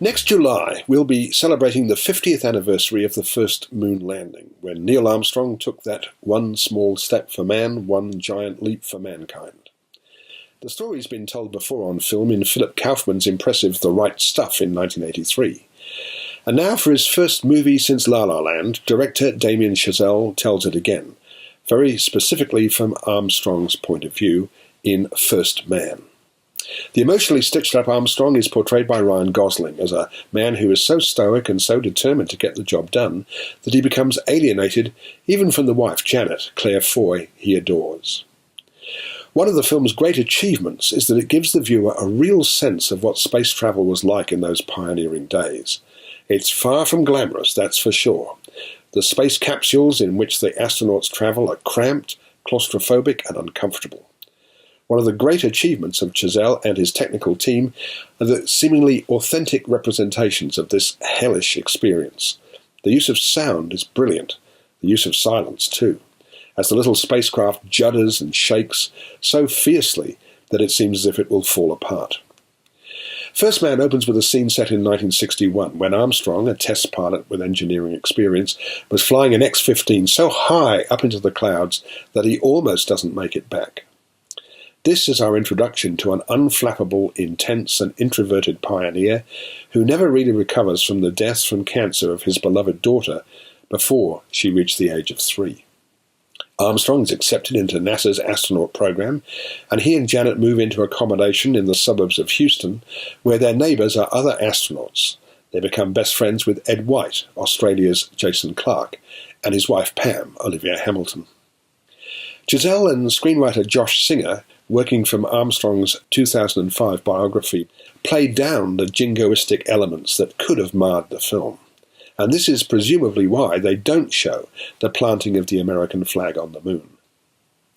Next July, we'll be celebrating the 50th anniversary of the first moon landing, when Neil Armstrong took that one small step for man, one giant leap for mankind. The story's been told before on film in Philip Kaufman's impressive The Right Stuff in 1983. And now for his first movie since La La Land, director Damien Chazelle tells it again, very specifically from Armstrong's point of view, in First Man. The emotionally stitched-up Armstrong is portrayed by Ryan Gosling as a man who is so stoic and so determined to get the job done that he becomes alienated even from the wife, Janet, Claire Foy, he adores. One of the film's great achievements is that it gives the viewer a real sense of what space travel was like in those pioneering days. It's far from glamorous, that's for sure. The space capsules in which the astronauts travel are cramped, claustrophobic and uncomfortable. One of the great achievements of Chazelle and his technical team are the seemingly authentic representations of this hellish experience. The use of sound is brilliant, the use of silence too, as the little spacecraft judders and shakes so fiercely that it seems as if it will fall apart. First Man opens with a scene set in 1961, when Armstrong, a test pilot with engineering experience, was flying an X-15 so high up into the clouds that he almost doesn't make it back. This is our introduction to an unflappable, intense and introverted pioneer who never really recovers from the death from cancer of his beloved daughter before she reached the age of 3. Armstrong is accepted into NASA's astronaut program, and he and Janet move into accommodation in the suburbs of Houston, where their neighbours are other astronauts. They become best friends with Ed White, Australia's Jason Clarke, and his wife Pam, Olivia Hamilton. Chazelle and screenwriter Josh Singer, working from Armstrong's 2005 biography, played down the jingoistic elements that could have marred the film. And this is presumably why they don't show the planting of the American flag on the moon.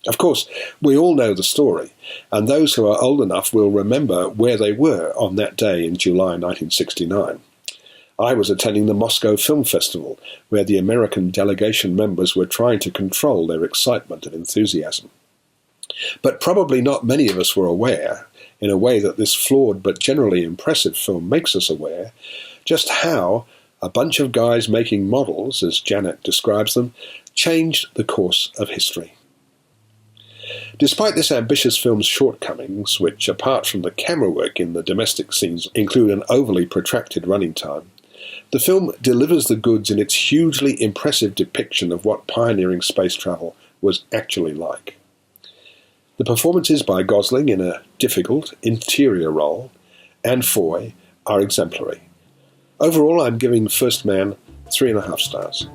Of course, we all know the story, and those who are old enough will remember where they were on that day in July 1969. I was attending the Moscow Film Festival, where the American delegation members were trying to control their excitement and enthusiasm. But probably not many of us were aware, in a way that this flawed but generally impressive film makes us aware, just how a bunch of guys making models, as Janet describes them, changed the course of history. Despite this ambitious film's shortcomings, which, apart from the camera work in the domestic scenes, include an overly protracted running time, the film delivers the goods in its hugely impressive depiction of what pioneering space travel was actually like. The performances by Gosling in a difficult, interior role, and Foy, are exemplary. Overall, I'm giving First Man 3.5 stars.